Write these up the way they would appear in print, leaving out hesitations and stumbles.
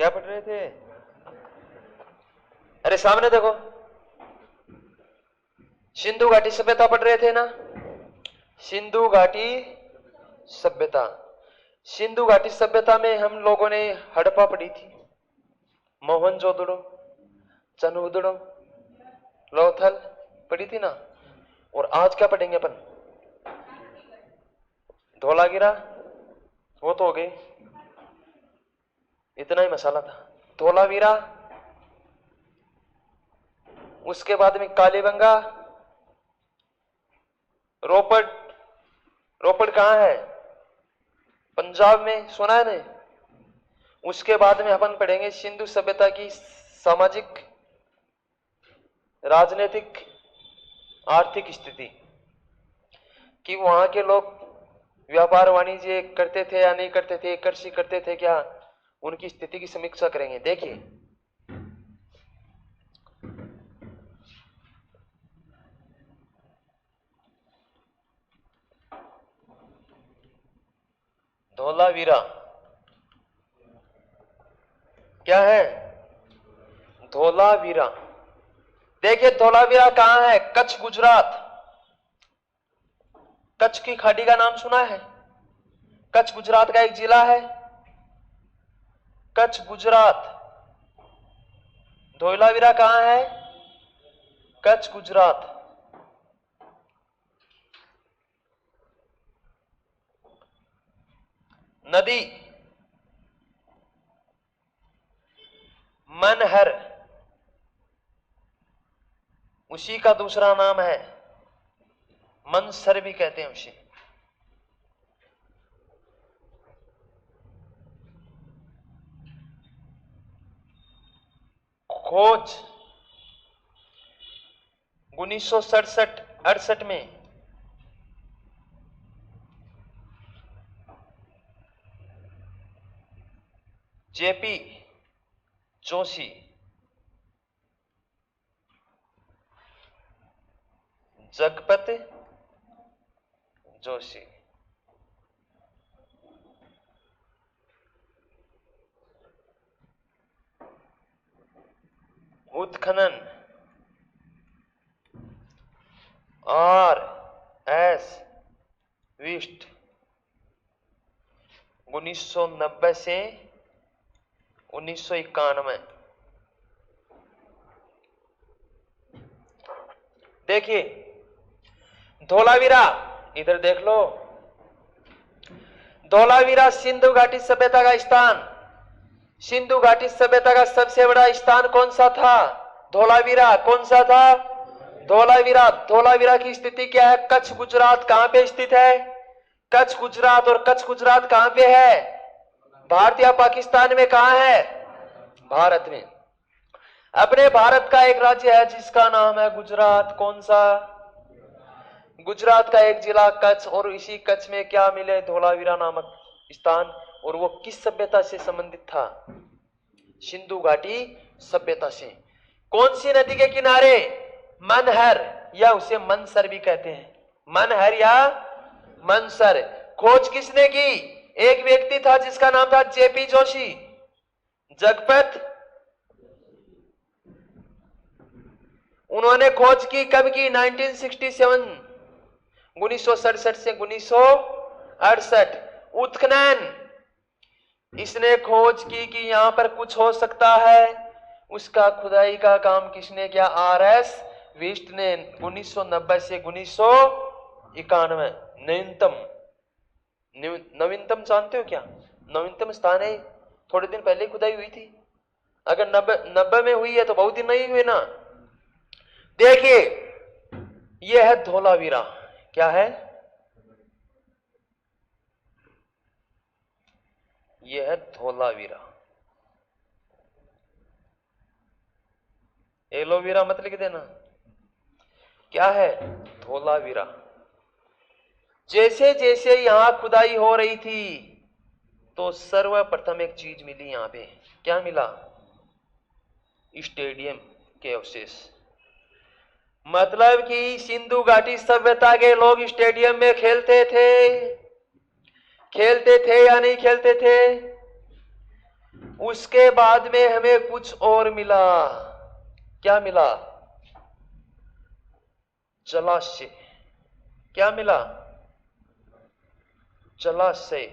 क्या पढ़ रहे थे? अरे सामने देखो, सिंधु घाटी सभ्यता पढ़ रहे थे ना? सिंधु घाटी सभ्यता। सिंधु घाटी सभ्यता में हम लोगों ने हड़प्पा पढ़ी थी, मोहनजोदड़ो, चनउदड़ो, लोथल पढ़ी थी ना। और आज क्या पढ़ेंगे अपन? धोलागिरा, वो तो हो गई, इतना ही मसाला था। धोलावीरा, उसके बाद में कालीबंगा, रोपड़। रोपड़ कहां है? पंजाब में, सुना है नहीं? उसके बाद में अपन पढ़ेंगे सिंधु सभ्यता की सामाजिक, राजनीतिक, आर्थिक स्थिति, कि वहां के लोग व्यापार वाणिज्य करते थे या नहीं करते थे, कृषि करते थे क्या, उनकी स्थिति की समीक्षा करेंगे। देखिए, धोलावीरा क्या है? धोलावीरा। देखिए धोलावीरा कहां है? कच्छ, गुजरात। कच्छ की खाड़ी का नाम सुना है? कच्छ गुजरात का एक जिला है, कच्छ गुजरात। धोलावीरा कहां है? कच्छ गुजरात। नदी मनहर, उसी का दूसरा नाम है मनसर भी कहते हैं उसे। खोज 1967-68 में जेपी जोशी, जगपत जोशी, उत्खनन RS विस्ट 1990 से 1991। देखिए धोलावीरा, इधर देख लो, धोलावीरा सिंधु घाटी सभ्यता का स्थान। सिंधु घाटी सभ्यता का सबसे बड़ा स्थान कौन सा था? धोलावीरा। कौन सा था? धोलावीरा। धोलावीरा की स्थिति क्या है? कच्छ गुजरात। कहां पे स्थित है? कच्छ गुजरात। और कच्छ गुजरात कहां पे है? भारत या पाकिस्तान में? कहां है? भारत में। अपने भारत का एक राज्य है जिसका नाम है गुजरात। कौन सा? गुजरात का एक जिला कच्छ, और इसी कच्छ में क्या मिले? धोलावीरा नामक स्थान। और वो किस सभ्यता से संबंधित था? सिंधु घाटी सभ्यता से। कौन सी नदी के किनारे? मनहर, या उसे मनसर भी कहते हैं, मनहर या मनसर। खोज किसने की? एक व्यक्ति था जिसका नाम था जेपी जोशी। जगपत, उन्होंने खोज की। कब की? 1967, 1967 से 1968। उत्खनन, इसने खोज की कि यहां पर कुछ हो सकता है, उसका खुदाई का काम किसने किया? RS विस्ट ने 1990 से 1991। नवीनतम जानते हो क्या? नवीनतम स्थान है, थोड़े दिन पहले खुदाई हुई थी। अगर 90 में हुई है तो बहुत दिन नहीं हुए ना। देखिए यह है धोलावीरा। क्या है? यह है धोलावीरा। एलोवेरा मत लिख देना। क्या है? धोलावीरा। जैसे जैसे यहां खुदाई हो रही थी तो सर्वप्रथम एक चीज मिली यहां पे। क्या मिला? स्टेडियम के अवशेष। मतलब कि सिंधु घाटी सभ्यता के लोग स्टेडियम में खेलते थे। खेलते थे या नहीं खेलते थे? उसके बाद में हमें कुछ और मिला। क्या मिला? जलाशय। क्या मिला? जलाशय।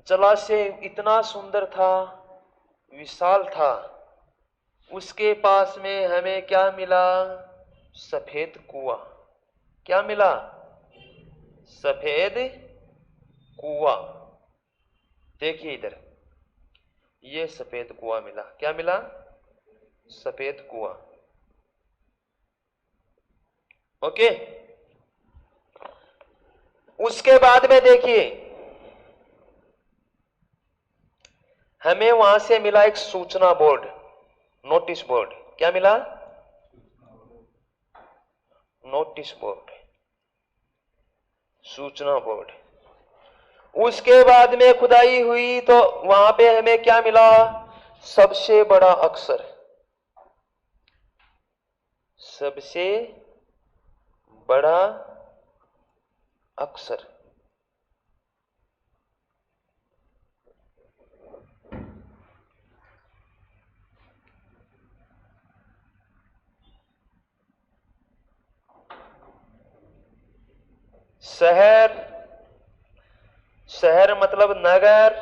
जलाशय इतना सुंदर था, विशाल था। उसके पास में हमें क्या मिला? सफेद कुआं। क्या मिला? सफेद कुआं। देखिए इधर, ये सफेद कुआं मिला। क्या मिला? सफेद कुआं। ओके। उसके बाद में देखिए, हमें वहां से मिला एक सूचना बोर्ड, नोटिस बोर्ड। क्या मिला? नोटिस बोर्ड, सूचना बोर्ड। उसके बाद में खुदाई हुई तो वहां पे हमें क्या मिला? सबसे बड़ा अक्षर। सबसे बड़ा अक्षर। शहर। शहर मतलब नगर।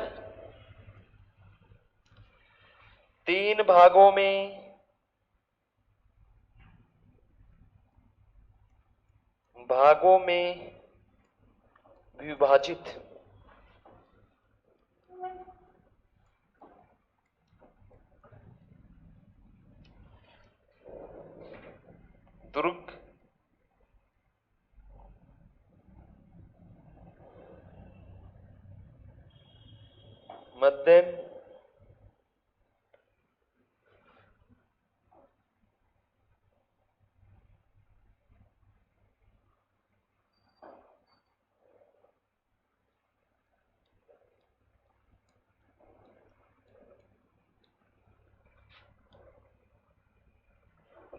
3 भागों में विभाजित। दुर्ग, मध्यम,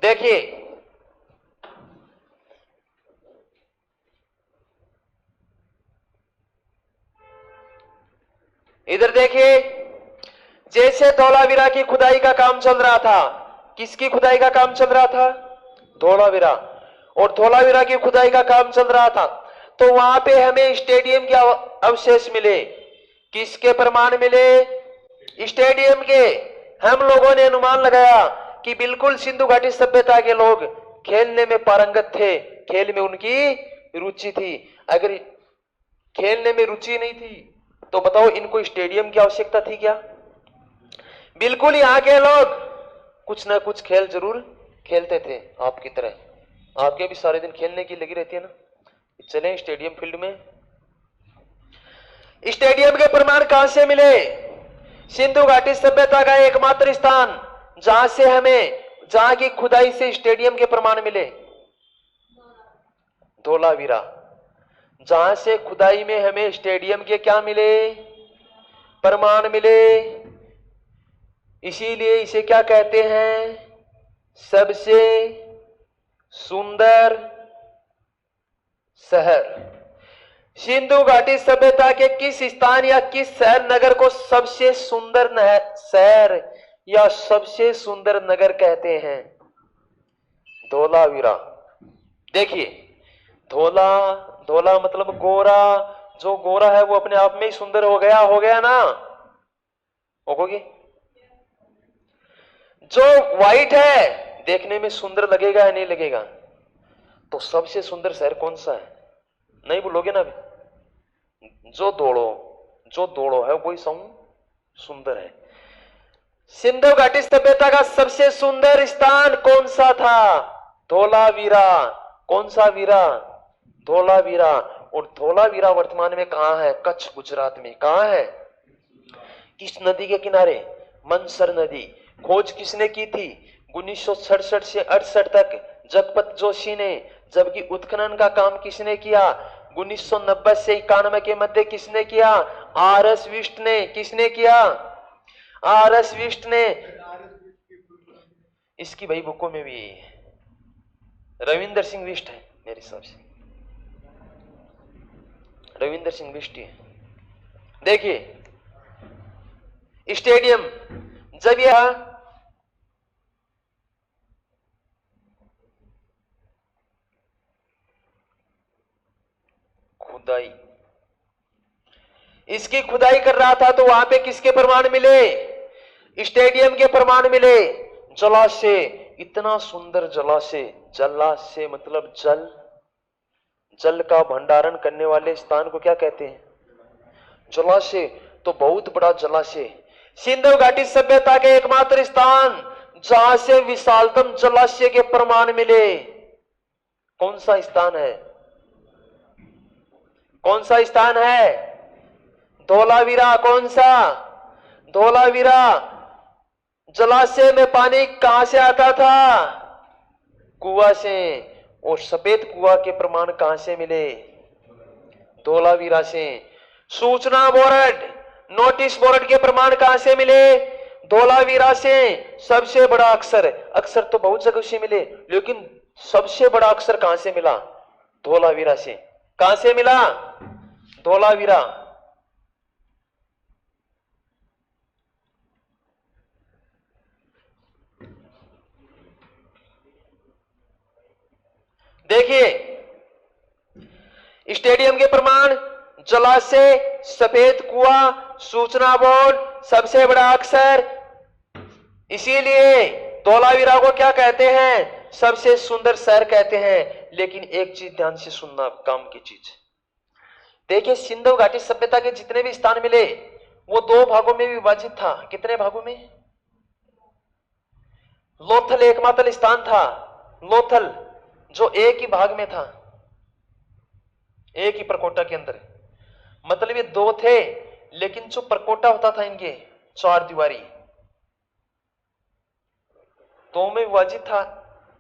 देखिए इधर देखिए, जैसे धौलावीरा की खुदाई का काम चल रहा था। किसकी खुदाई का काम चल रहा था? धौलावीरा। और धौलावीरा की खुदाई का काम चल रहा था, तो वहां पे हमें स्टेडियम के अवशेष मिले। किसके प्रमाण मिले? स्टेडियम के। हम लोगों ने अनुमान लगाया कि बिल्कुल सिंधु घाटी सभ्यता के लोग खेलने में पारंगत थे, खेल में उनकी रुचि थी। अगर खेलने में रुचि नहीं थी तो बताओ इनको स्टेडियम की आवश्यकता थी क्या? बिल्कुल यहाँ के लोग कुछ ना कुछ खेल जरूर खेलते थे, आपकी तरह। आपके भी सारे दिन खेलने की लगी रहती है ना, चले स्टेडियम फील्ड में। स्टेडियम के प्रमाण कहां से मिले? सिंधु घाटी सभ्यता का एकमात्र स्थान जहां की खुदाई से स्टेडियम के प्रमाण मिले, धौलावीरा। जहां से खुदाई में हमें स्टेडियम के क्या मिले? प्रमाण मिले। इसीलिए इसे क्या कहते हैं? सबसे सुंदर शहर। सिंधु घाटी सभ्यता के किस स्थान या किस शहर नगर को सबसे सुंदर शहर या सबसे सुंदर नगर कहते हैं? धौलावीरा। देखिए, धौला मतलब गोरा। जो गोरा है वो अपने आप में ही सुंदर हो गया ना? होगी। जो व्हाइट है देखने में सुंदर लगेगा या नहीं लगेगा? तो सबसे सुंदर शहर कौन सा है? नहीं बोलोगे ना अभी? जो दौड़ो है वही सुंदर है। सिंधु घाटी सभ्यता का सबसे सुंदर स्थान कौन सा था? धौलावीरा। कौन सा वीरा? धौलावीरा। और धौलावीरा वर्तमान में कहां है? कच्छ, गुजरात में। कहां है? किस नदी के किनारे? मनसर नदी। खोज किसने की थी? 1967 से 68 तक जगपत जोशी ने। जबकि उत्खनन का काम किसने किया? 1990 से 91 के मध्य किसने किया? आर.एस. विष्ट ने। किसने किया? आर.एस. विष्ट ने। इसकी भाई बुकों में भी रविंदर सिंह विष्ट है मेरे हिसाब से। रविंदर सिंह विष्ट है। देखिए, स्टेडियम। जब यह खुदाई, इसकी खुदाई कर रहा था तो वहां पे किसके प्रमाण मिले? स्टेडियम के प्रमाण मिले। जलाशय, इतना सुंदर जलाशय। जलाशय मतलब जल, जल का भंडारण करने वाले स्थान को क्या कहते हैं? जलाशय। तो बहुत बड़ा जलाशय। सिंधु घाटी सभ्यता के एकमात्र स्थान जहां से विशालतम जलाशय के प्रमाण मिले, कौन सा स्थान है? कौन सा स्थान है? धोलावीरा। कौन सा? धोलावीरा। जलाशय में पानी कहां से आता था? कुआं से। और सफेद कुआं के प्रमाण कहां से मिले? धोलावीरा से। सूचना बोर्ड, नोटिस बोर्ड के प्रमाण कहां से मिले? धोलावीरा से। सबसे बड़ा अक्षर, अक्षर तो बहुत जगह से मिले, लेकिन सबसे बड़ा अक्षर कहां से मिला? धोलावीरा से। कहां से मिला? धोलावीरा। देखिए, स्टेडियम के प्रमाण जलाशय, सफेद कुआं, सूचना बोर्ड, सबसे बड़ा अक्षर। इसीलिए धोलावीरा को क्या कहते हैं? सबसे सुंदर शहर कहते हैं। लेकिन एक चीज ध्यान से सुनना, काम की चीज। देखिए, सिंधु घाटी सभ्यता के जितने भी स्थान मिले वो दो भागों में विभाजित था। कितने भागों में? लोथल एकमात्र स्थान था, लोथल, जो एक ही भाग में था, एक ही प्रकोटा के अंदर। मतलब ये दो थे, लेकिन जो प्रकोटा होता था इनके, चार दीवारी, दो में विभाजित था।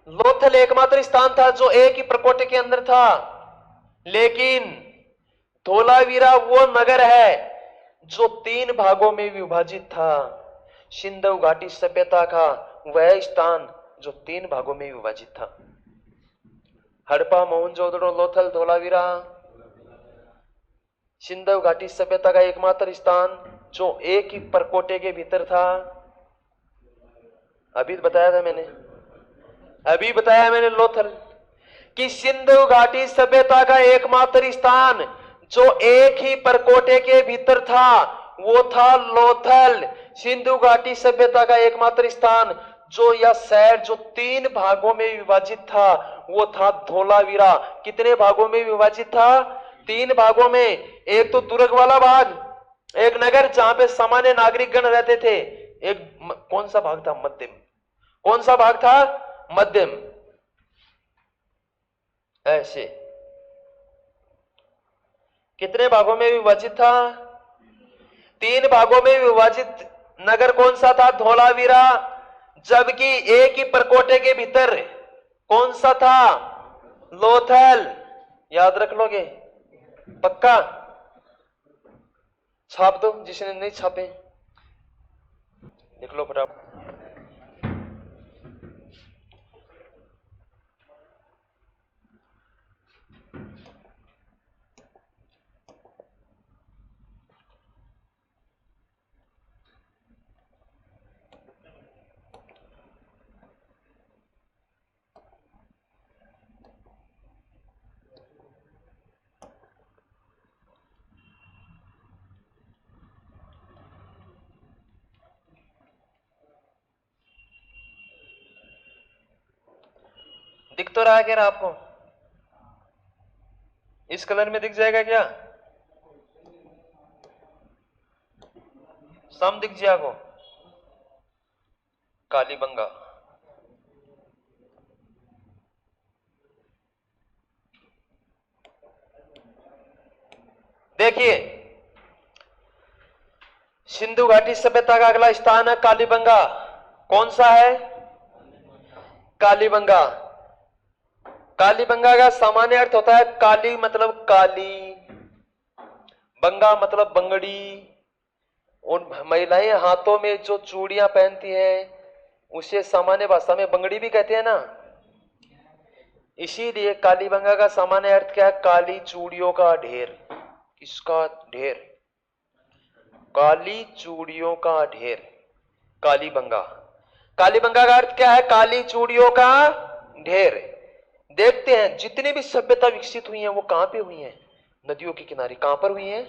लोथल एकमात्र स्थान था जो एक ही प्रकोटे के अंदर था। लेकिन धोलावीरा वो नगर है जो तीन भागों में विभाजित था। सिंधु घाटी सभ्यता का वह स्थान जो तीन भागों में विभाजित था। हड़प्पा, मोहनजोदड़ो, लोथल, धोलावीरा। सिंधु घाटी सभ्यता का एकमात्र स्थान जो एक ही परकोटे के भीतर था। अभी बताया था मैंने, अभी बताया मैंने लोथल, कि सिंधु घाटी सभ्यता का एकमात्र स्थान जो एक ही परकोटे के भीतर था वो था लोथल। सिंधु घाटी सभ्यता का एकमात्र स्थान जो यह शहर जो तीन भागों में विभाजित था वो था धोलावीरा। कितने भागों में विभाजित था? तीन भागों में। एक तो दुर्ग वाला भाग, एक नगर जहां पे सामान्य नागरिक गण रहते थे। एक कौन सा भाग था? मध्यम। कौन सा भाग था? मध्यम। ऐसे कितने भागों में विभाजित था? तीन भागों में विभाजित नगर कौन सा था? धोलावीरा। जबकि एक ही परकोटे के भीतर कौन सा था? लोथल। याद रख लोगे? पक्का? छाप दो जिसने नहीं छापे, लिख लो फटाफट। दिख तो रहा है क्या आपको? इस कलर में दिख जाएगा क्या? सम दिख जाएगा। कालीबंगा। देखिए, सिंधु घाटी सभ्यता का अगला स्थान है कालीबंगा। कौन सा है? कालीबंगा। कालीबंगा का सामान्य अर्थ होता है काली मतलब काली, बंगा मतलब बंगड़ी। और महिलाएं हाथों में जो चूड़ियां पहनती हैं उसे सामान्य भाषा में बंगड़ी भी कहते हैं ना। इसीलिए कालीबंगा का सामान्य अर्थ क्या है? काली चूड़ियों का ढेर। किसका ढेर? काली चूड़ियों का ढेर, कालीबंगा। कालीबंगा का अर्थ क्या है? काली चूड़ियों का ढेर। देखते हैं जितनी भी सभ्यता विकसित हुई है वो कहां पे हुई है? नदियों के किनारे। कहां पर हुई है?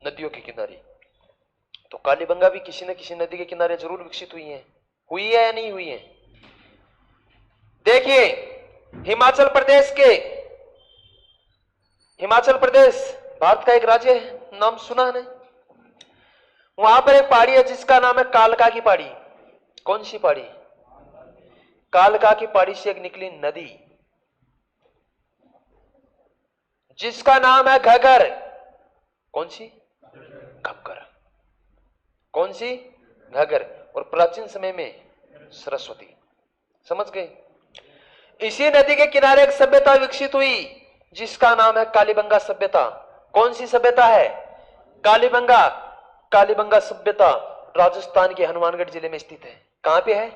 नदियों के किनारे। तो कालीबंगा भी किसी न किसी नदी के किनारे जरूर विकसित हुई है या नहीं हुई है? देखिए हिमाचल प्रदेश भारत का एक राज्य है, नाम सुना है? वहां पर एक पहाड़ी है जिसका नाम है कालका की पहाड़ी। कौन सी पहाड़ी? कालका की पहाड़ी से एक निकली नदी जिसका नाम है घग्गर। कौन सी? घग्गर। कौन सी? घग्गर। और प्राचीन समय में सरस्वती। समझ गए? इसी नदी के किनारे एक सभ्यता विकसित हुई जिसका नाम है कालीबंगा सभ्यता। कौन सी सभ्यता है? कालीबंगा। कालीबंगा सभ्यता राजस्थान के हनुमानगढ़ जिले में स्थित है। कहां पे है?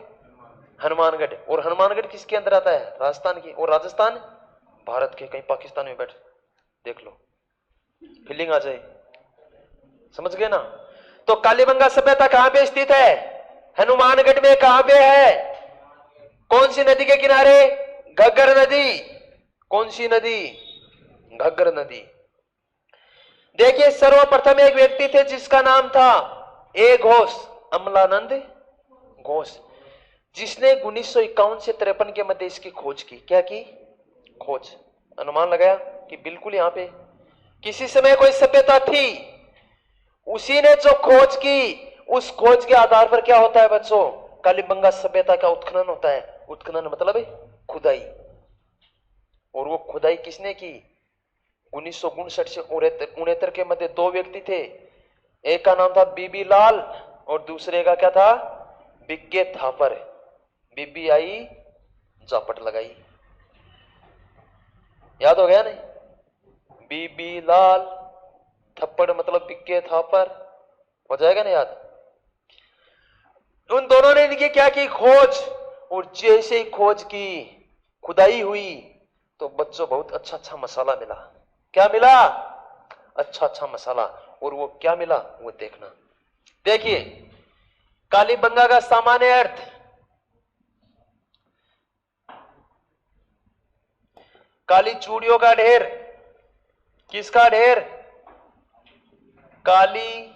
हनुमानगढ़। और हनुमानगढ़ किसके अंदर आता है? राजस्थान की। और राजस्थान भारत के। कहीं पाकिस्तान में बैठ देख लो, फीलिंग आ जाए। समझ गए ना? तो कालीबंगा सभ्यता कहां पे स्थित है? हनुमानगढ़ में। कहां पे है? कौन सी नदी के किनारे? घग्गर नदी। कौन सी नदी? घग्गर नदी। देखिए सर्वप्रथम एक व्यक्ति थे जिसका नाम था ए घोष, अमलानंद घोष, जिसने 1951 से 53 के मध्य इसकी खोज की। क्या की? खोज। अनुमान लगाया कि बिल्कुल यहां पे किसी समय कोई सभ्यता थी। उसी ने जो खोज की, उस खोज के आधार पर क्या होता है बच्चों? कालीबंगा सभ्यता का उत्खनन होता है। उत्खनन मतलब है खुदाई। और वो खुदाई किसने की? 1959 से 69 के मध्य दो व्यक्ति थे। एक का नाम था बीबी लाल और दूसरे का क्या था? बिक्के थापर। बीबी आई, जापट लगाई। याद हो गया नहीं? बीबी लाल, थप्पड़ मतलब बिक्के थापर। हो जाएगा ना याद? उन दोनों ने इनकी क्या की? खोज। और जैसे ही खोज की, खुदाई हुई, तो बच्चों बहुत अच्छा अच्छा मसाला मिला। क्या मिला? अच्छा अच्छा मसाला। और वो क्या मिला वो देखना। देखिए कालीबंगा का सामान्य अर्थ, काली चूड़ियों का ढेर। किसका ढेर? काली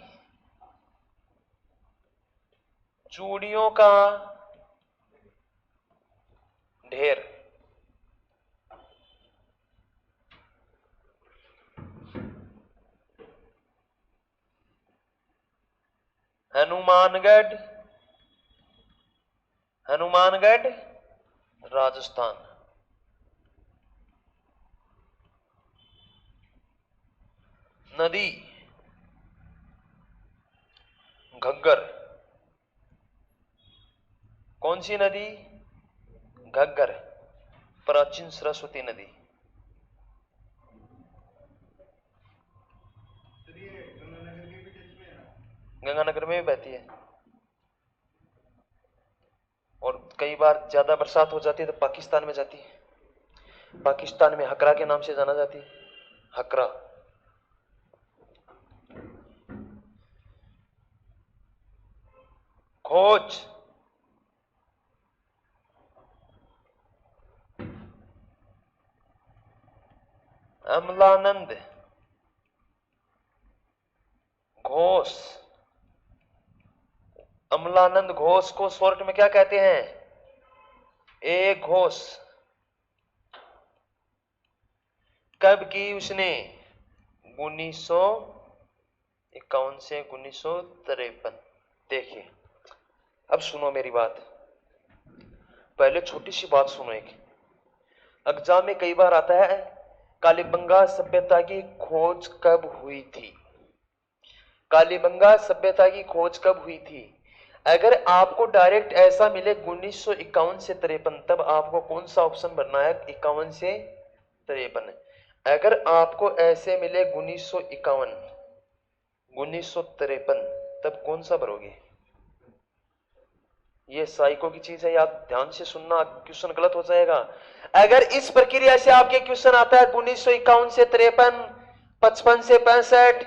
चूड़ियों का ढेर। हनुमानगढ़, हनुमानगढ़ राजस्थान। नदी घग्गर। कौन सी नदी? घग्गर। प्राचीन सरस्वती नदी। गंगानगर में भी बहती है। और कई बार ज्यादा बरसात हो जाती है तो पाकिस्तान में जाती है। पाकिस्तान में हकरा के नाम से जाना जाती है। हकरा। खोज। अमलानंद घोष। अमलानंद घोष को शॉर्ट में क्या कहते हैं? ए घोष। कब की उसने? 1951 से 1953। देखिए अब सुनो मेरी बात। पहले छोटी सी बात सुनो। एक एग्जाम में कई बार आता है, कालीबंगा सभ्यता की खोज कब हुई थी? कालीबंगा सभ्यता की खोज कब हुई थी? अगर आपको डायरेक्ट ऐसा मिले 1951 से 53, तब आपको कौन सा ऑप्शन भरना है? 51 से 53। अगर आपको ऐसे मिले 1951, 1953, तब कौन सा भरोगे? ये साइको की चीज है, याद ध्यान से सुनना, क्वेश्चन गलत हो जाएगा। अगर इस प्रक्रिया से आपके क्वेश्चन आता है 1951 से 53, 55 से 65,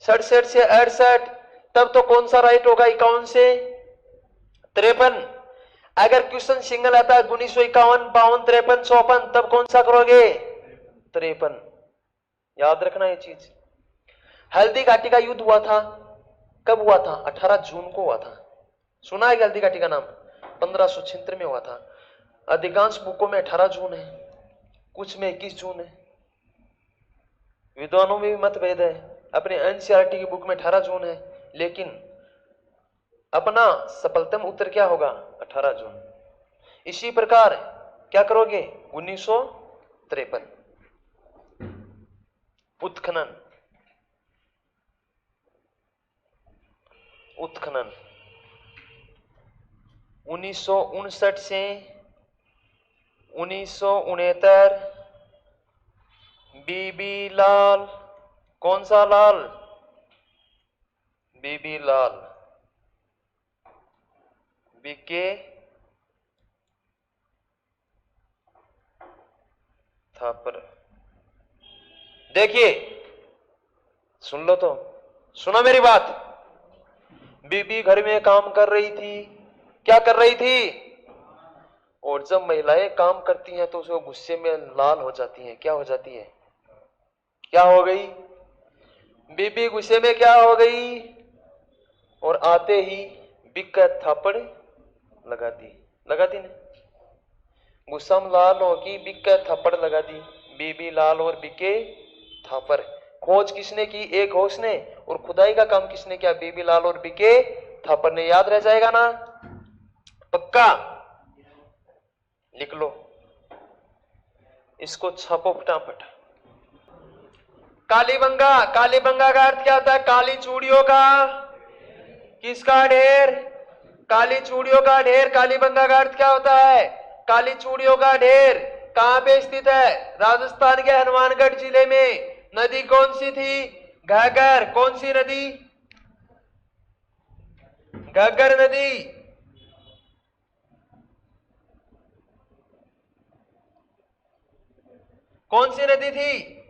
67 से 68, तब तो कौन सा राइट होगा 51 से 53। अगर क्वेश्चन सिंगल आता है 1951, 52, 53, 54, तब कौन सा करोगे 53। याद रखना ये चीज। हल्दी घाटी का युद्ध हुआ था, कब हुआ था 18 जून को हुआ था। सुना है हल्दी घाटी का नाम? 1576 में हुआ था। अधिकांश बुकों में 18 जून है, कुछ में 21 जून है। विद्वानों में भी मतभेद है। अपने एनसीईआरटी की बुक में 18 जून है, लेकिन अपना सफलतम उत्तर क्या होगा 18 जून। इसी प्रकार क्या करोगे 1953 उत्खनन। उत्खनन 1959 से 1969 बीबी लाल, कौन सा लाल? बीबी लाल, बीके थापर। देखिए सुन लो तो, सुना मेरी बात। बीबी घर में काम कर रही थी, क्या कर रही थी? और जब महिलाएं काम करती हैं तो उसको गुस्से में लाल हो जाती हैं। क्या हो जाती है? क्या हो गई? बीबी गुस्से में क्या हो गई? और आते ही बिक थापड़ लगा दी। लगा दी ना? गुस्सा में लाल होगी, बिक थप्पड़ लगा दी। बीबी लाल और बिके थापर। खोज किसने की? एक होश ने। और खुदाई का काम किसने किया? बीबी लाल और बिके थापर ने। याद रह जाएगा ना? पक्का लिख लो, इसको छापो फटाफट। कालीबंगा, कालीबंगा का अर्थ क्या होता है? काली चूड़ियों का किसका ढेर? काली चूड़ियों का ढेर। कालीबंगा का अर्थ क्या होता है? काली चूड़ियों का ढेर। कहां पे स्थित है? राजस्थान के हनुमानगढ़ जिले में। नदी कौन सी थी? घग्गर। कौन सी नदी? घग्गर नदी। कौन सी नदी थी?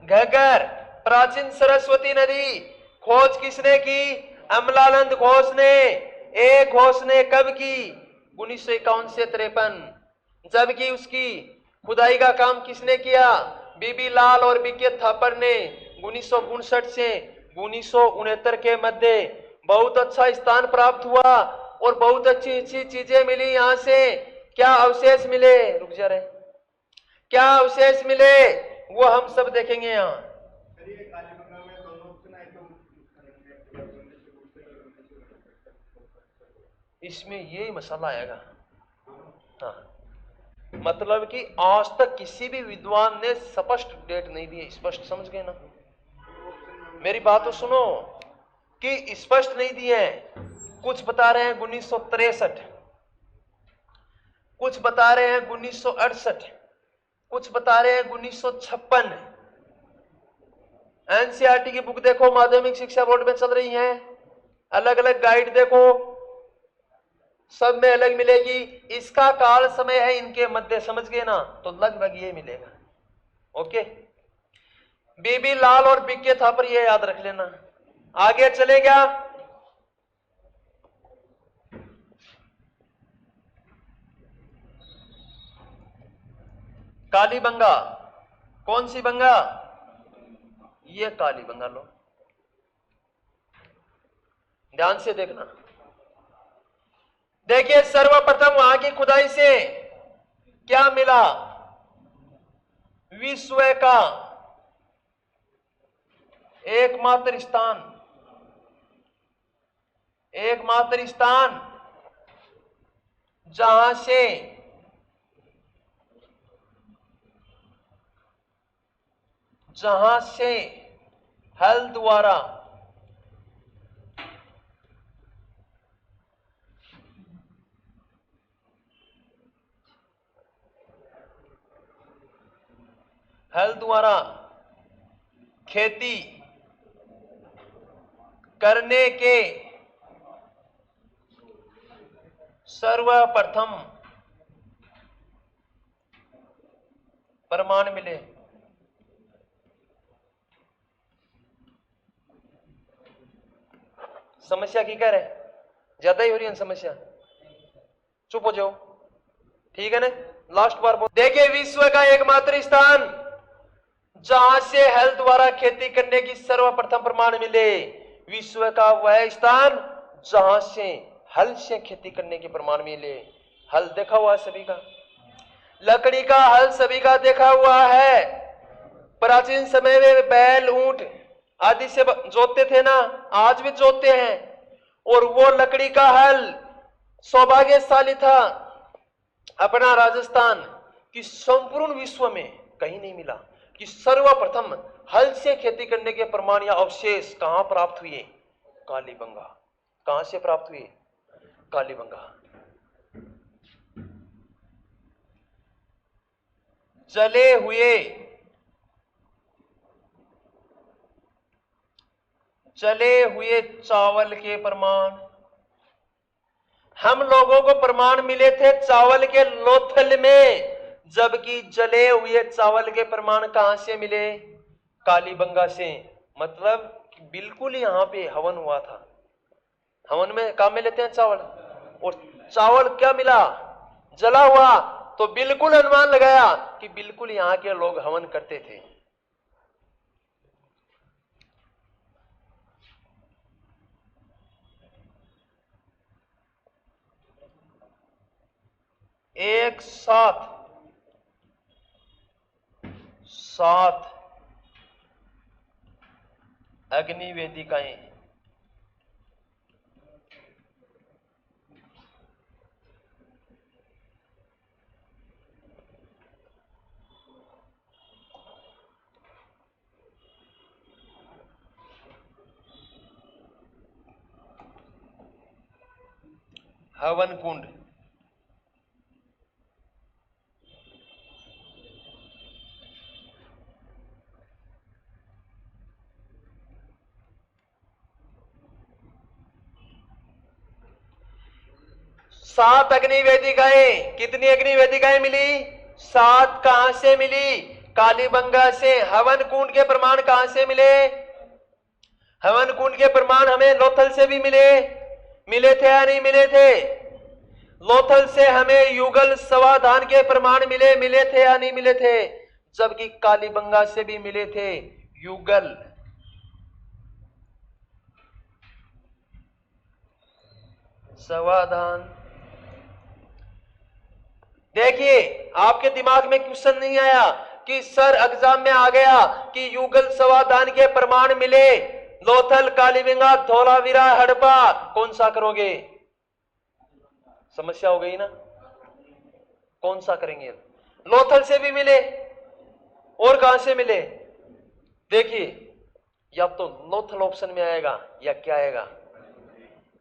घग्गर। प्राचीन सरस्वती नदी। खोज किसने की? अमलानंद घोष ने। एक घोष ने कब की? 1951 से 53। जबकि उसकी खुदाई का काम किसने किया? बीबी लाल और बीके थापर ने 1959 से 1969 के मध्य। बहुत अच्छा स्थान प्राप्त हुआ और बहुत अच्छी अच्छी चीजें मिली। यहां से क्या अवशेष मिले? रुक जा रहे, क्या अवशेष मिले वो हम सब देखेंगे यहाँ। इसमें ये मसाला आएगा। हाँ, मतलब कि आज तक किसी भी विद्वान ने स्पष्ट डेट नहीं दी है। स्पष्ट समझ गए ना? मेरी बात तो सुनो कि स्पष्ट नहीं दिए हैं। कुछ बता रहे हैं 1963, कुछ बता रहे हैं 1968, कुछ बता रहे हैं 1956। एनसीईआरटी की बुक देखो, माध्यमिक शिक्षा बोर्ड में चल रही है। अलग अलग गाइड देखो, सब में अलग मिलेगी। इसका काल समय है इनके मध्य, समझ गए ना? तो लगभग ये मिलेगा। ओके, बीबी लाल और बिक्के थापर, ये याद रख लेना। आगे चले क्या? कालीबंगा, कौन सी बंगा? ये कालीबंगा लो, ध्यान से देखना। देखिए सर्वप्रथम वहां की खुदाई से क्या मिला? विश्व का एकमात्र स्थान, एकमात्र स्थान जहां से हल द्वारा खेती करने के सर्वप्रथम प्रमाण मिले। समस्या की कह रहे, ज्यादा ही हो रही है समस्या, चुप हो जाओ, ठीक है ना। लास्ट बार बोल, देखिए विश्व का एकमात्र स्थान जहां से हल द्वारा खेती करने की सर्वप्रथम प्रमाण मिले, विश्व का वह स्थान जहां से हल से खेती करने के प्रमाण मिले। हल देखा हुआ है सभी का, लकड़ी का हल सभी का देखा हुआ है। प्राचीन समय में बैल ऊंट आदि से जोतते थे ना, आज भी जोतते हैं। और वो लकड़ी का हल सौभाग्यशाली था, अपना राजस्थान की संपूर्ण विश्व में कहीं नहीं मिला कि सर्वप्रथम हल से खेती करने के प्रमाण या अवशेष कहां प्राप्त हुए, कालीबंगा। कहां से प्राप्त हुए, कालीबंगा। जले हुए चावल के प्रमाण, हम लोगों को प्रमाण मिले थे चावल के लोथल में, जबकि जले हुए चावल के प्रमाण कहां से मिले, कालीबंगा से। मतलब बिल्कुल यहां पे हवन हुआ था। हवन में काम में लेते हैं चावल, और चावल क्या मिला, जला हुआ। तो बिल्कुल अनुमान लगाया कि बिल्कुल यहां के लोग हवन करते थे। एक साथ 7 अग्नि वेदिकाएं, हवन कुंड, सात अग्नि वेदिकाएं। कितनी अग्नि वेदिकाएं मिली, 7। कहां से मिली, कालीबंगा से। हवन कुंड के प्रमाण कहां से मिले, हवन कुंड के प्रमाण हमें लोथल से भी मिले थे या नहीं मिले थे। लोथल से हमें युगल समाधान के प्रमाण मिले थे या नहीं मिले थे, जबकि कालीबंगा से भी मिले थे युगल। समाधान देखिए, आपके दिमाग में क्वेश्चन नहीं आया कि सर एग्जाम में आ गया कि युगल समाधान के प्रमाण मिले, लोथल, कालीबंगा, धोलावीरा, हड़प्पा, कौन सा करोगे, समस्या हो गई ना। कौन सा करेंगे, लोथल से भी मिले, और कहां से मिले, देखिए या तो लोथल ऑप्शन में आएगा या क्या आएगा,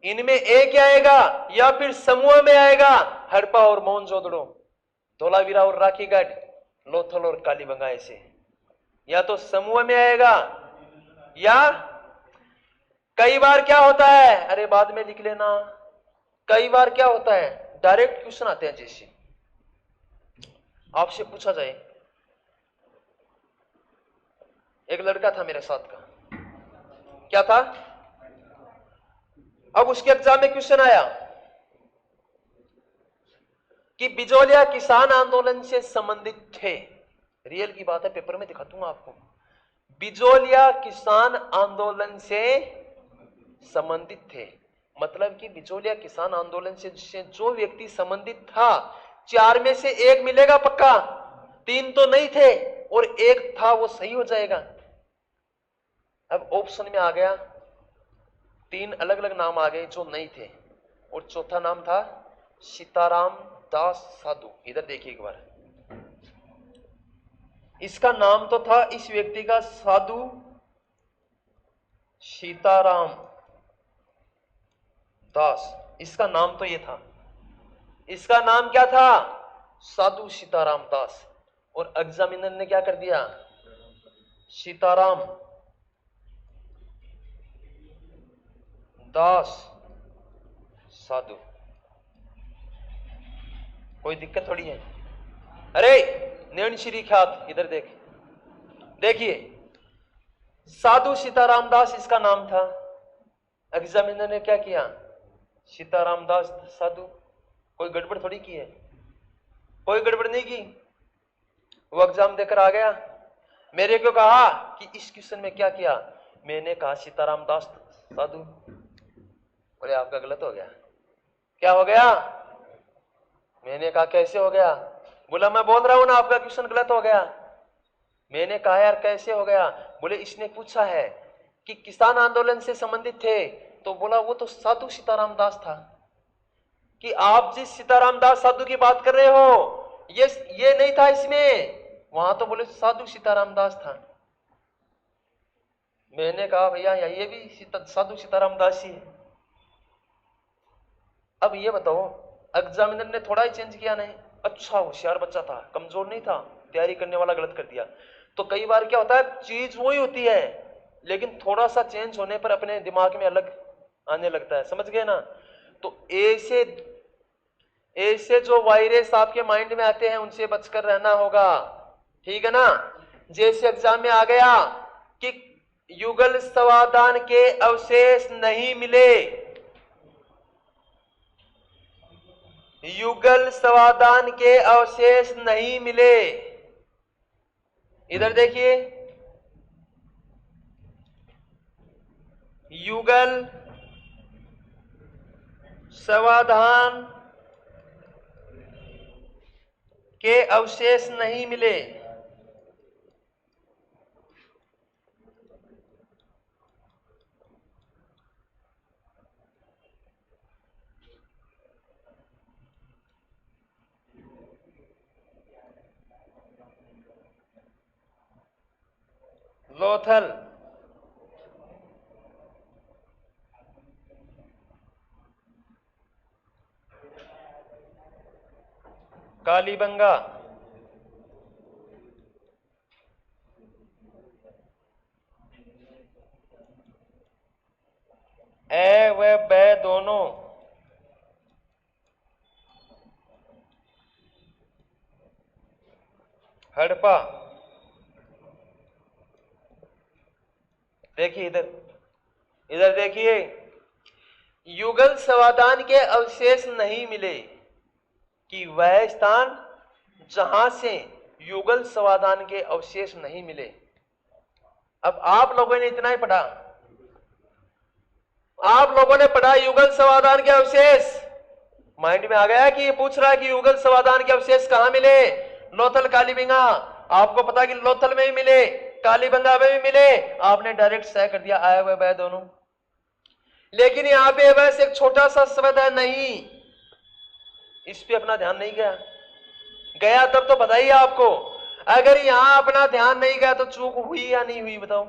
इनमें एक आएगा या फिर समूह में आएगा, हड़प्पा और मोहनजोदड़ो, धोलावीरा और राखीगढ़, लोथल और कालीबंगा। ऐसे या तो समूह में आएगा, या कई बार क्या होता है, अरे बाद में लिख लेना, कई बार क्या होता है डायरेक्ट क्वेश्चन आते हैं। जैसे आपसे पूछा जाए, एक लड़का था मेरे साथ का, क्या था, अब उसके एग्जाम में क्वेश्चन आया कि बिजोलिया किसान आंदोलन से संबंधित थे। रियल की बात है, पेपर में दिखा दूंगा आपको। बिजोलिया किसान आंदोलन से संबंधित थे, मतलब कि बिजोलिया किसान आंदोलन से जो व्यक्ति संबंधित था, 4 में से 1 मिलेगा पक्का, 3 तो नहीं थे और 1 था, वो सही हो जाएगा। अब ऑप्शन में आ गया 3 अलग अलग नाम आ गए जो नहीं थे, और चौथा नाम था सीताराम दास साधु। इधर देखिए एक बार, इसका नाम तो था इस व्यक्ति का साधु सीताराम दास, इसका नाम तो ये था, इसका नाम क्या था, साधु सीताराम दास। और एग्जामिनर ने क्या कर दिया, सीताराम दास साधु। कोई दिक्कत थोड़ी है, अरे नैन श्री ख्यात, इधर देखिए साधु सीताराम दास इसका नाम था। एग्जामिनर ने क्या किया? सीताराम दास साधु, कोई गड़बड़ थोड़ी की है, कोई गड़बड़ नहीं की। वो एग्जाम देकर आ गया, मेरे को कहा कि इस क्वेश्चन में क्या किया? मैंने कहा सीताराम दास साधु। बोले आपका गलत हो गया। क्या हो गया? मैंने कहा कैसे हो गया? बोला मैं बोल रहा हूं ना आपका क्वेश्चन गलत हो गया। मैंने कहा यार कैसे हो गया? बोले इसने पूछा है कि किसान आंदोलन से संबंधित थे, तो बोला वो तो साधु सीताराम दास था। कि आप जिस सीताराम दास साधु की बात कर रहे हो ये नहीं था इसमें, वहां तो बोले साधु सीताराम दास था। मैंने कहा भैया ये भी साधु सीताराम दास ही है। अब ये बताओ, एग्जामिनर ने थोड़ा ही चेंज किया नहीं, अच्छा होशियार बच्चा था, कमजोर नहीं था, तैयारी करने वाला गलत कर दिया। तो कई बार क्या होता है, चीज वही होती है लेकिन थोड़ा सा चेंज होने पर अपने दिमाग में अलग आने लगता है, समझ गए ना? तो ऐसे जो वायरस आपके माइंड में आते हैं उनसे बचकर रहना होगा, ठीक है ना? जैसे एग्जाम में आ गया कि युगल समाधान के अवशेष नहीं मिले, युगल समाधान के अवशेष नहीं मिले। इधर देखिए, युगल समाधान के अवशेष नहीं मिले। लोथल, कालीबंगा, ए व ब दोनों हड़प्पा। देखिए इधर, इधर देखिए, युगल समाधान के अवशेष नहीं मिले कि वह स्थान जहां से युगल समाधान के अवशेष नहीं मिले। अब आप लोगों ने इतना ही पढ़ा, आप लोगों ने पढ़ा युगल समाधान के अवशेष, माइंड में आ गया कि ये पूछ रहा है कि युगल समाधान के अवशेष कहां मिले? लोथल कालीबंगा। आपको पता कि लोथल में भी मिले, कालीबंगा में भी मिले, आपने डायरेक्ट सह कर दिया आया हुआ दोनों। लेकिन यहां पे बस एक छोटा सा शब्द है नहीं, इस पे अपना ध्यान नहीं गया, गया तब तो बताइए आपको। अगर यहां अपना ध्यान नहीं गया तो चूक हुई या नहीं हुई बताओ?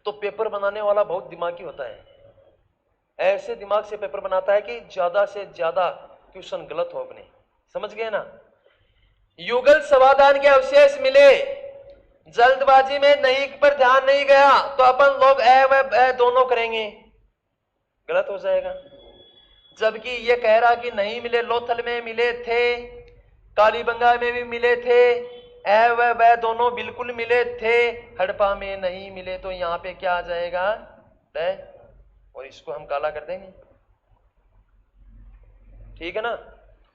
तो पेपर बनाने वाला बहुत दिमागी होता है, ऐसे दिमाग से पेपर बनाता है कि ज्यादा से ज्यादा क्वेश्चन गलत हो अपने, समझ गए ना? युगल समाधान के अवशेष मिले, जल्दबाजी में नहीं पर ध्यान नहीं गया तो अपन लोग ए व दोनों करेंगे, गलत हो जाएगा। जबकि ये कह रहा कि नहीं मिले, लोथल में मिले थे, कालीबंगा में भी मिले थे, ए व दोनों बिल्कुल मिले थे, हड़प्पा में नहीं मिले। तो यहां पे क्या आ जाएगा? और इसको हम काला कर देंगे, ठीक है ना?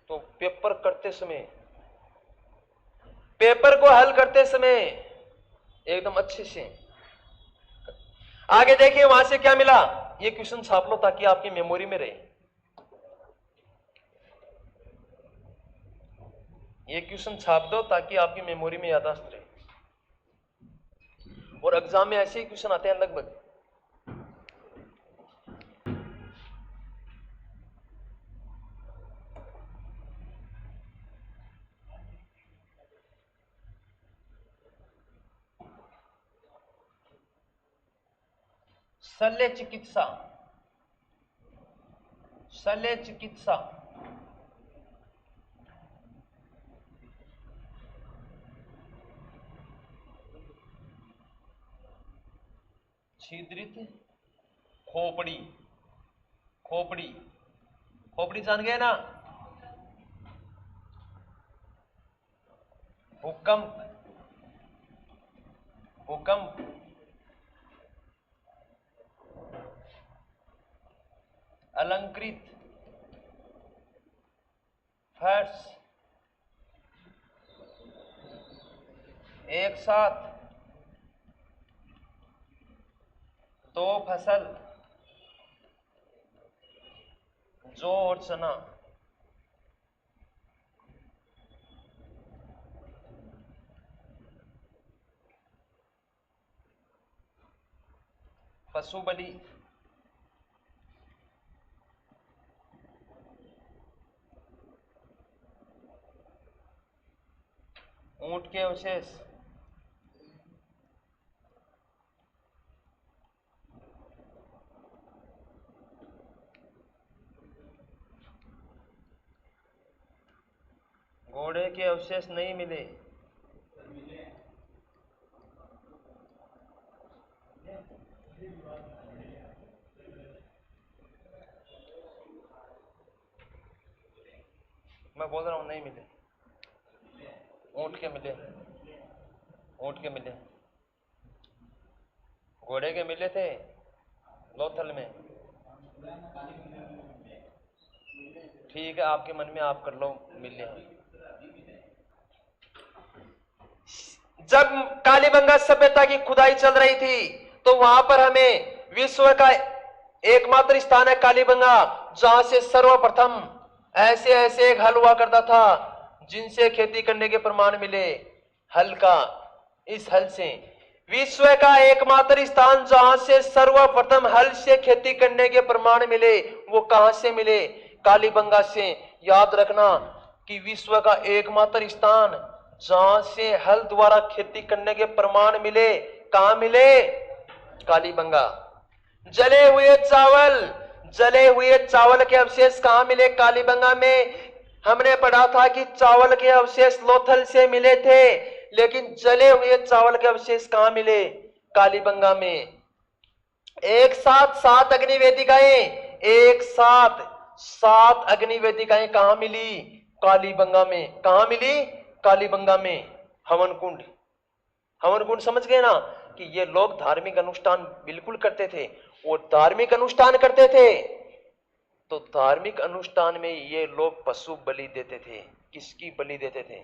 तो पेपर करते समय, पेपर को हल करते समय एकदम अच्छे से आगे देखिए वहां से क्या मिला, ये क्वेश्चन छाप लो ताकि आपकी मेमोरी में रहे। ये क्वेश्चन छाप दो ताकि आपकी मेमोरी में याददाश्त रहे। और एग्जाम में ऐसे ही क्वेश्चन आते हैं लगभग। शल्य चिकित्सा, शल्य चिकित्सा छिद्रित खोपड़ी, खोपड़ी, खोपड़ी जान गए ना? भूकंप, भूकंप, अलंकृत फर्श एक साथ दो फसल जौ और चना। पशु बलि ऊंट के अवशेष घोड़े के अवशेष नहीं मिले। मैं बोल रहा हूं नहीं मिले। ऊंट के मिले, ऊंट के मिले, घोड़े के मिले थे लोथल में। ठीक है, आपके मन में आप कर लो मिले। जब कालीबंगा सभ्यता की खुदाई चल रही थी तो वहां पर हमें विश्व का एकमात्र स्थान है कालीबंगा, जहां से सर्वप्रथम ऐसे ऐसे एक हल हुआ करता था जिनसे खेती करने के प्रमाण मिले। हल का, इस हल से विश्व का एकमात्र स्थान जहां से सर्वप्रथम हल से खेती करने के प्रमाण मिले, वो कहां से मिले? कालीबंगा से। याद रखना कि विश्व का एकमात्र स्थान जहां से हल द्वारा खेती करने के प्रमाण मिले, कहां मिले? कालीबंगा। जले हुए चावल के अवशेष कहां मिले? कालीबंगा में। हमने पढ़ा था कि चावल के अवशेष लोथल से मिले थे, लेकिन जले हुए चावल के अवशेष कहां मिले? कालीबंगा में। एक साथ 7 अग्निवेदिकाएं, एक साथ 7 अग्निवेदिकाएं कहां मिली? कालीबंगा में। कहां मिली? कालीबंगा में। हवन कुंड, हवन कुंड समझ गए ना कि ये लोग धार्मिक अनुष्ठान बिल्कुल करते थे। वो धार्मिक अनुष्ठान करते थे तो धार्मिक अनुष्ठान में ये लोग पशु बलि देते थे। किसकी बलि देते थे?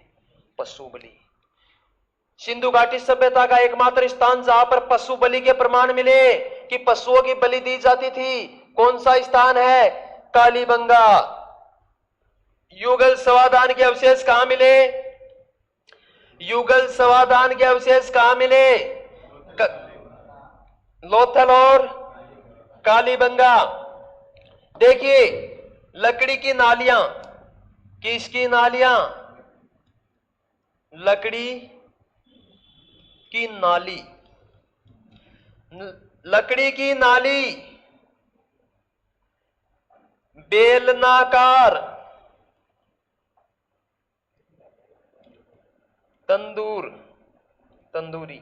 पशु बलि। सिंधु घाटी सभ्यता का एकमात्र स्थान जहां पर पशु बलि के प्रमाण मिले कि पशुओं की बलि दी जाती थी, कौन सा स्थान है? कालीबंगा। युगल समाधान के अवशेष कहां मिले? युगल समाधान के अवशेष कहां मिले? लोथल और कालीबंगा। देखिए, लकड़ी की नालियां, किसकी नालियां? लकड़ी की नाली, लकड़ी की नाली, बेलनाकार तंदूर, तंदूरी,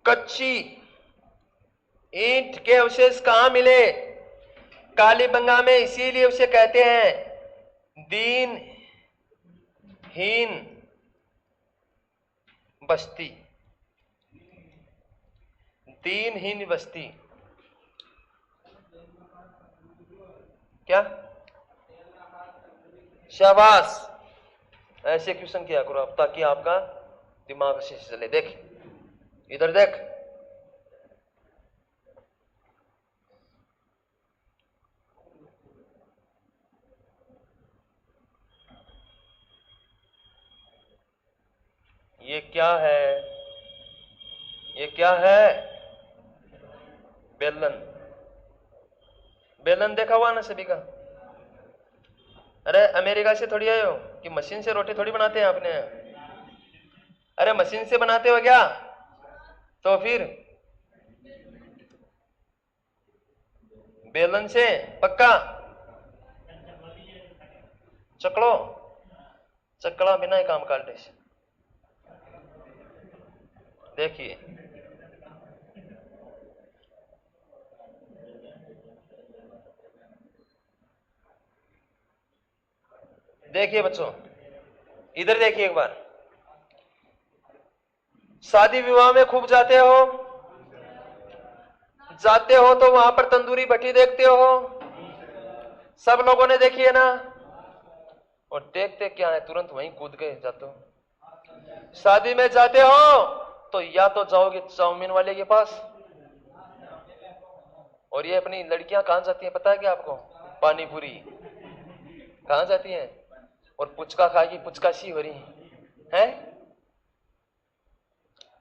कच्ची ईंट के अवशेष कहां मिले? कालीबंगा में। इसीलिए उसे कहते हैं दीनहीन बस्ती, दीनहीन बस्ती। क्या? शाबाश, ऐसे क्वेश्चन किया करो आप ताकि आपका दिमाग अच्छे से चले। देख, इधर देख, ये क्या है? ये क्या है? बेलन। बेलन देखा हुआ ना सभी का? अरे अमेरिका से थोड़ी आए हो कि मशीन से रोटी थोड़ी बनाते हैं आपने? अरे मशीन से बनाते हो क्या? तो फिर बेलन से पक्का? चकड़ो, चकड़ा बिना ही काम काटने से। देखिए, देखिए बच्चों, इधर देखिए एक बार। शादी विवाह में खूब जाते हो तो वहां पर तंदूरी भट्टी देखते हो, सब लोगों ने देखी है ना, और देखते क्या है, तुरंत वहीं कूद गए जाते हो। शादी में जाते हो तो या तो जाओगे चाउमीन वाले के पास, और ये अपनी लड़कियां कहां जाती हैं पता है क्या आपको? पानी पूरी कहां जाती हैं, और पुचका खाएगी, पुचका सी हो रही है,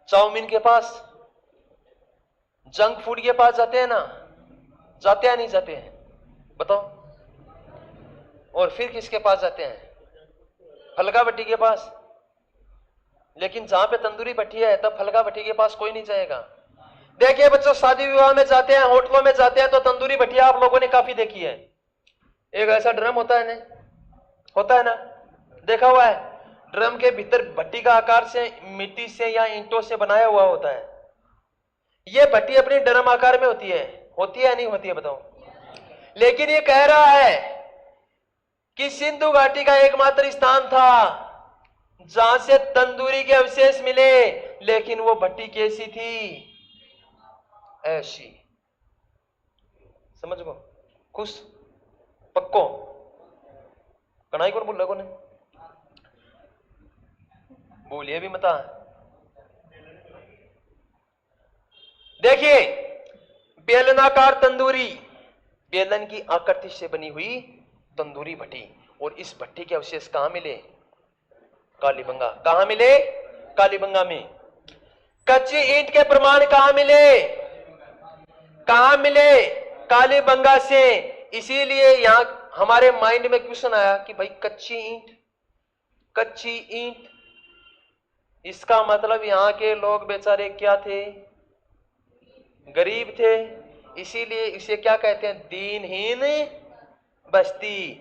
चाउमीन के पास, जंक फूड के पास जाते हैं ना, जाते हैं नहीं जाते हैं बताओ? और फिर किसके पास जाते हैं? फलका भट्टी के पास। लेकिन जहां पे तंदूरी भट्टी है तब फलका भट्टी के पास कोई नहीं जाएगा। देखिए बच्चों, शादी विवाह में जाते हैं, होटलों में जाते हैं तो तंदूरी भट्टियां आप लोगों ने काफी देखी है। एक ऐसा ड्रम होता है ना, देखा हुआ है, ड्रम के भीतर भट्टी का आकार से मिट्टी से या ईंटों से बनाया हुआ होता है। ये भट्टी अपनी ड्रम आकार में होती है या नहीं होती है बताओ? लेकिन ये कह रहा है कि सिंधु घाटी का एकमात्र स्थान था जहां से तंदूरी के अवशेष मिले, लेकिन वो भट्टी कैसी थी? ऐसी। समझ गो? खुश पक्को कढ़ाई कौन बोल रहा? बोलिए भी मता। देखिए, बेलनाकार तंदूरी, बेलन की आकृति से बनी हुई तंदूरी भट्टी, और इस भट्टी के अवशेष कहां मिले? कालीबंगा। कहां मिले? कालीबंगा में। कच्ची ईंट के प्रमाण कहां मिले? कालीबंगा से। इसीलिए यहां हमारे माइंड में क्वेश्चन आया कि भाई कच्ची ईंट, इसका मतलब यहां के लोग बेचारे क्या थे? गरीब थे। इसीलिए इसे क्या कहते हैं? दीनहीन बस्ती।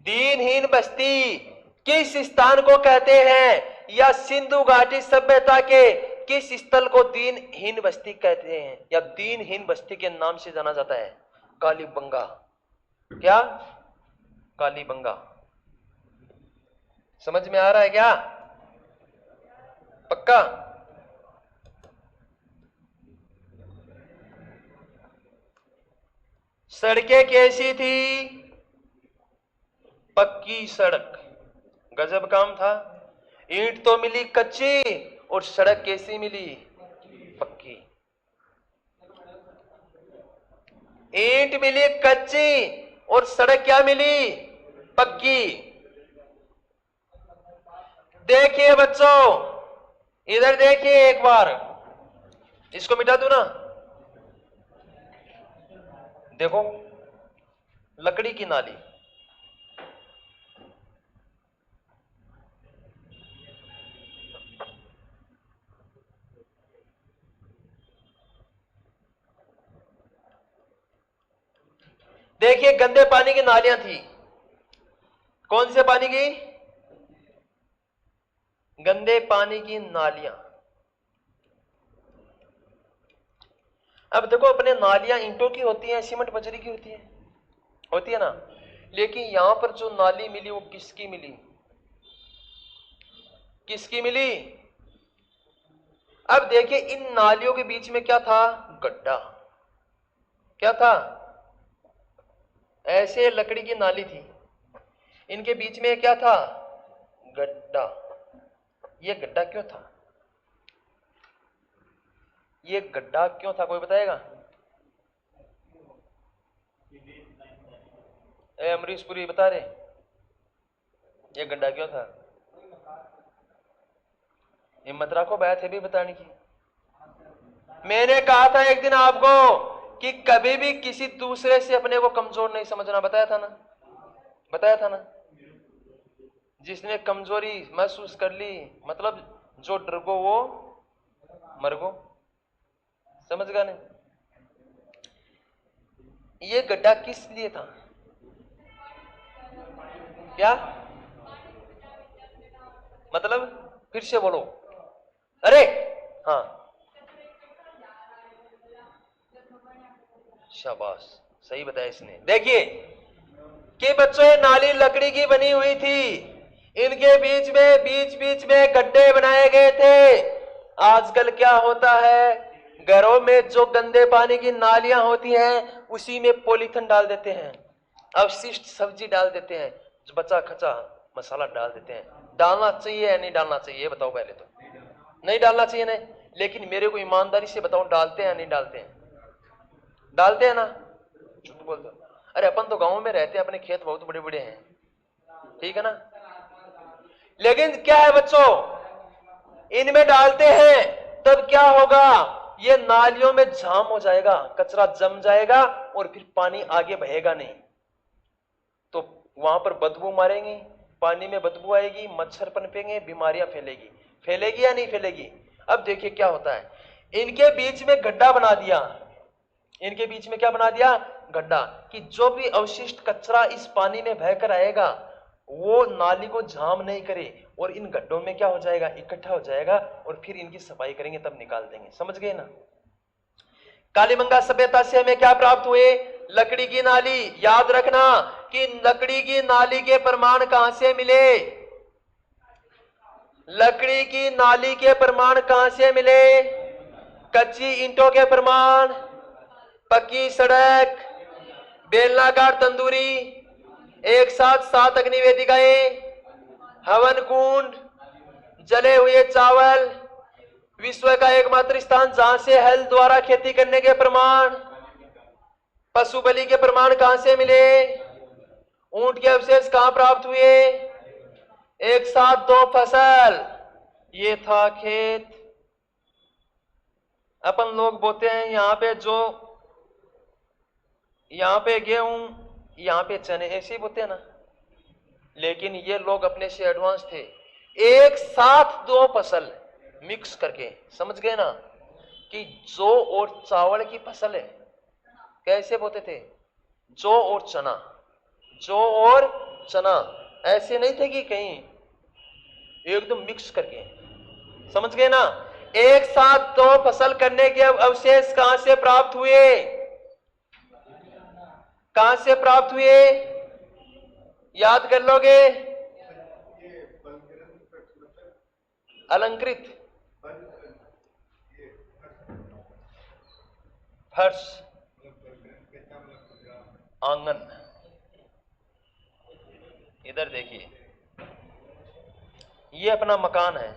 दीनहीन बस्ती किस स्थान को कहते हैं, या सिंधु घाटी सभ्यता के किस स्थल को दीनहीन बस्ती कहते हैं, या दीनहीन बस्ती के नाम से जाना जाता है? कालीबंगा। क्या? कालीबंगा। समझ में आ रहा है क्या? पक्का? सड़कें कैसी थी? पक्की सड़क। गजब काम था। ईंट तो मिली कच्ची, और सड़क कैसी मिली? पक्की। ईंट मिली कच्ची और सड़क क्या मिली? पक्की। देखिए बच्चों, इधर देखिए एक बार, इसको मिटा दूं ना? देखो, लकड़ी की नाली, देखिए गंदे पानी की नालियां थी। कौन से पानी की? गंदे पानी की नालियां। अब देखो, अपने नालियां ईंटों की होती हैं, सीमेंट बजरी की होती है ना, लेकिन यहां पर जो नाली मिली वो किसकी मिली? अब देखिए, इन नालियों के बीच में क्या था? गड्ढा। क्या था? ऐसे लकड़ी की नाली थी, इनके बीच में क्या था? गड्ढा। ये गड्ढा क्यों था? ये गड्ढा क्यों था, कोई बताएगा? अमरीशपुरी बता रहे, ये गड्ढा क्यों था? हिम्मत रखो, बात है भी बताने की। मैंने कहा था एक दिन आपको कि कभी भी किसी दूसरे से अपने को कमजोर नहीं समझना, बताया था ना? जिसने कमजोरी महसूस कर ली, मतलब जो डर गो वो मर गो। समझ गया नहीं? ये गड्ढा किस लिए था? क्या मतलब? फिर से बोलो। अरे हाँ, शाबाश, सही बताया इसने। देखिए कि बच्चों, ये नाली लकड़ी की बनी हुई थी, इनके बीच में गड्ढे बनाए गए थे। आजकल क्या होता है, घरों में जो गंदे पानी की नालियां होती हैं उसी में पॉलीथिन डाल देते हैं, अवशिष्ट सब्जी डाल देते हैं, जो बचा खचा मसाला डाल देते हैं। डालना चाहिए या नहीं डालना चाहिए, ये बताओ पहले तो। नहीं डालना चाहिए नहीं, लेकिन मेरे को ईमानदारी से बताओ, डालते हैं या नहीं डालते हैं? डालते हैं ना? झूठ बोल दो। अरे अपन तो गांव में रहते हैं, अपने खेत बहुत बड़े बड़े हैं, ठीक है ना? लेकिन क्या है बच्चों, इनमें डालते हैं तब क्या होगा, ये नालियों में जाम हो जाएगा, कचरा जम जाएगा और फिर पानी आगे बहेगा नहीं, तो वहां पर बदबू मारेंगी, पानी में बदबू आएगी, मच्छर पनपेंगे, बीमारियां फैलेगी। फैलेगी या नहीं फैलेगी? अब देखिए क्या होता है, इनके बीच में गड्ढा बना दिया, इनके बीच में क्या बना दिया, गड्ढा, कि जो भी अवशिष्ट कचरा इस पानी में बहकर आएगा वो नाली को जाम नहीं करे और इन गड्ढों में क्या हो जाएगा, इकट्ठा हो जाएगा और फिर इनकी सफाई करेंगे तब निकाल देंगे। समझ गए ना? कालीबंगा सभ्यता से हमें क्या प्राप्त हुए, लकड़ी की नाली। याद रखना कि लकड़ी की नाली के प्रमाण कहां से मिले, लकड़ी की नाली के प्रमाण कहां से मिले, कच्ची ईंटों के प्रमाण, पक्की सड़क, बेलनाकार तंदूरी, एक साथ 7 अग्निवेदिकाएं, हवन कुंड, जले हुए चावल, विश्व का एकमात्र स्थान जहां से हल द्वारा खेती करने के प्रमाण, पशु बलि के प्रमाण कहां से मिले, ऊंट के अवशेष कहां प्राप्त हुए, एक साथ 2 फसल, ये था खेत। अपन लोग बोते हैं यहां पे जो, यहां पे गेहूं, यहां पे चने, ऐसे ही बोते हैं ना, लेकिन ये लोग अपने से एडवांस थे, एक साथ 2 फसल मिक्स करके। समझ गए ना? कि जौ और चावल की फसल है, कैसे बोते थे, जौ और चना, जौ और चना, ऐसे नहीं थे कि कहीं, एकदम मिक्स करके। समझ गए ना? एक साथ 2 फसल करने के अवशेष कहां से प्राप्त हुए, कहां से प्राप्त हुए, याद कर लोगे? अलंकृत फर्श, आंगन। इधर देखिए, ये अपना मकान है,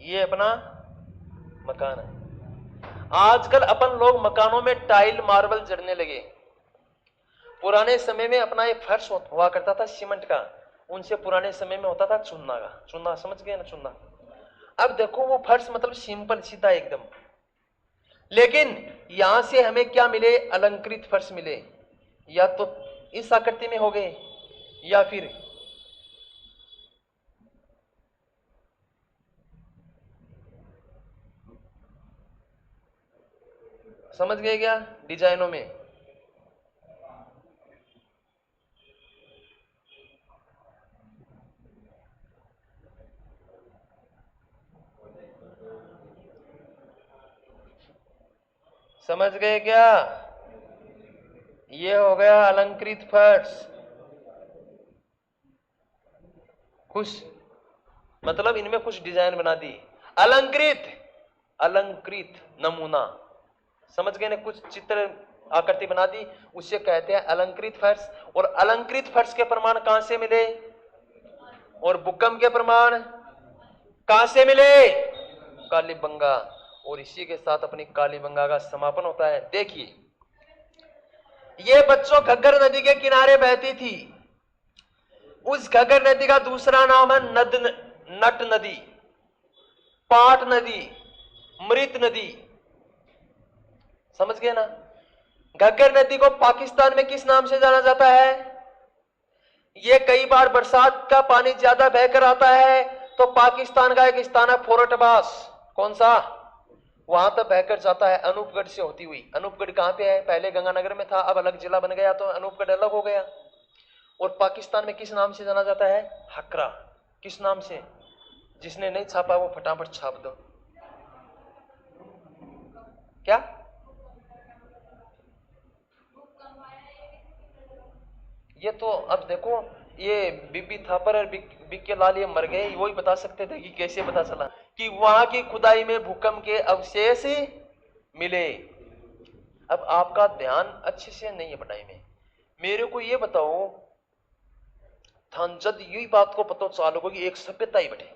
ये अपना मकान है। आजकल अपन लोग मकानों में टाइल मार्बल जड़ने लगे। पुराने समय में अपना एक फर्श हुआ करता था सीमेंट का, उनसे पुराने समय में होता था चूना का, चूना, समझ गए ना, चूना। अब देखो वो फर्श मतलब सिंपल सीधा एकदम, लेकिन यहां से हमें क्या मिले, अलंकृत फर्श मिले, या तो इस आकृति में हो गए या फिर समझ गए क्या, डिजाइनों में। समझ गए क्या? ये हो गया अलंकृत फर्श। कुछ मतलब इनमें कुछ डिजाइन बना दी, अलंकृत, अलंकृत नमूना, समझ गए ना, कुछ चित्र आकृति बना दी, उसे कहते हैं अलंकृत फर्श। और अलंकृत फर्श के प्रमाण कहां से मिले, और भूकंप के प्रमाण कहां से मिले, कालीबंगा। और इसी के साथ अपनी कालीबंगा का समापन होता है। देखिए, ये बच्चों घग्गर नदी के किनारे बहती थी, उस घग्गर नदी का दूसरा नाम है नट नदी, पाट नदी, मृत नदी। समझ गए ना? घग्गर नदी को पाकिस्तान में किस नाम से जाना जाता है? ये कई बार बरसात का पानी ज्यादा बहकर आता है तो पाकिस्तान का एक स्थान है फोर्ट अब्बास, कौन सा, वहां तक बहकर जाता है, अनूपगढ़ से होती हुई। अनूपगढ़ कहां पे है, पहले गंगानगर में था, अब अलग जिला बन गया तो अनूपगढ़ अलग हो गया। और पाकिस्तान में किस नाम से जाना जाता है, हकरा। किस नाम से? जिसने नहीं छापा वो फटाफट छाप दो। क्या? ये तो अब देखो, ये बीबी थापर और बिक्के लाल ये मर गए, वो ही बता सकते थे कि कैसे पता चला कि वहां की खुदाई में भूकंप के अवशेष मिले। अब आपका ध्यान अच्छे से नहीं है पढ़ाई में, मेरे को ये बताओ था जब यही बात को पता चालू होगी एक सभ्यता ही बैठे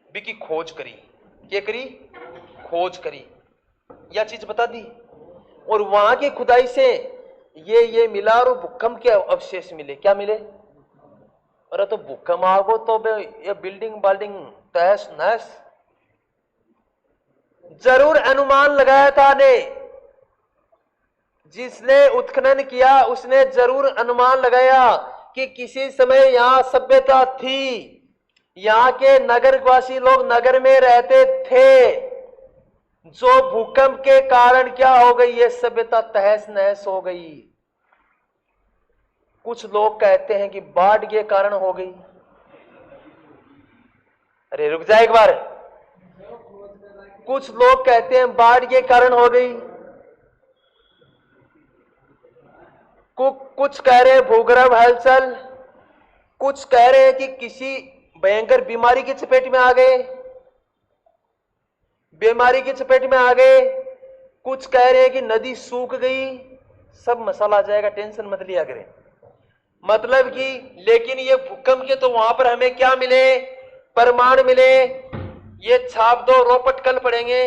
बिकी खोज करी, क्या करी? खोज करी, यह चीज बता दी, और वहां की खुदाई से ये मिला और भूकंप के अवशेष मिले। क्या मिले? अरे तो भूकंप आगो तो ये बिल्डिंग बाल्डिंग तहस नहस। जरूर अनुमान लगाया था ने, जिसने उत्खनन किया उसने जरूर अनुमान लगाया कि किसी समय यहां सभ्यता थी, यहां के नगरवासी लोग नगर में रहते थे, जो भूकंप के कारण क्या हो गई? ये सभ्यता तहस नहस हो गई। कुछ लोग कहते हैं कि बाढ़ के कारण हो गई। अरे रुक जाए एक बार, कुछ लोग कहते हैं बाढ़ के कारण हो गई, कुछ कह रहे हैं भूगर्भ हलचल, कुछ कह रहे हैं कि किसी भयंकर बीमारी की चपेट में आ गए, बीमारी की चपेट में आ गए, कुछ कह रहे हैं कि नदी सूख गई। सब मसाला आ जाएगा, टेंशन मत लिया करें। मतलब कि लेकिन ये भूकंप के तो वहां पर हमें क्या मिले? प्रमाण मिले। ये छाप दो, रोपट कल पढ़ेंगे।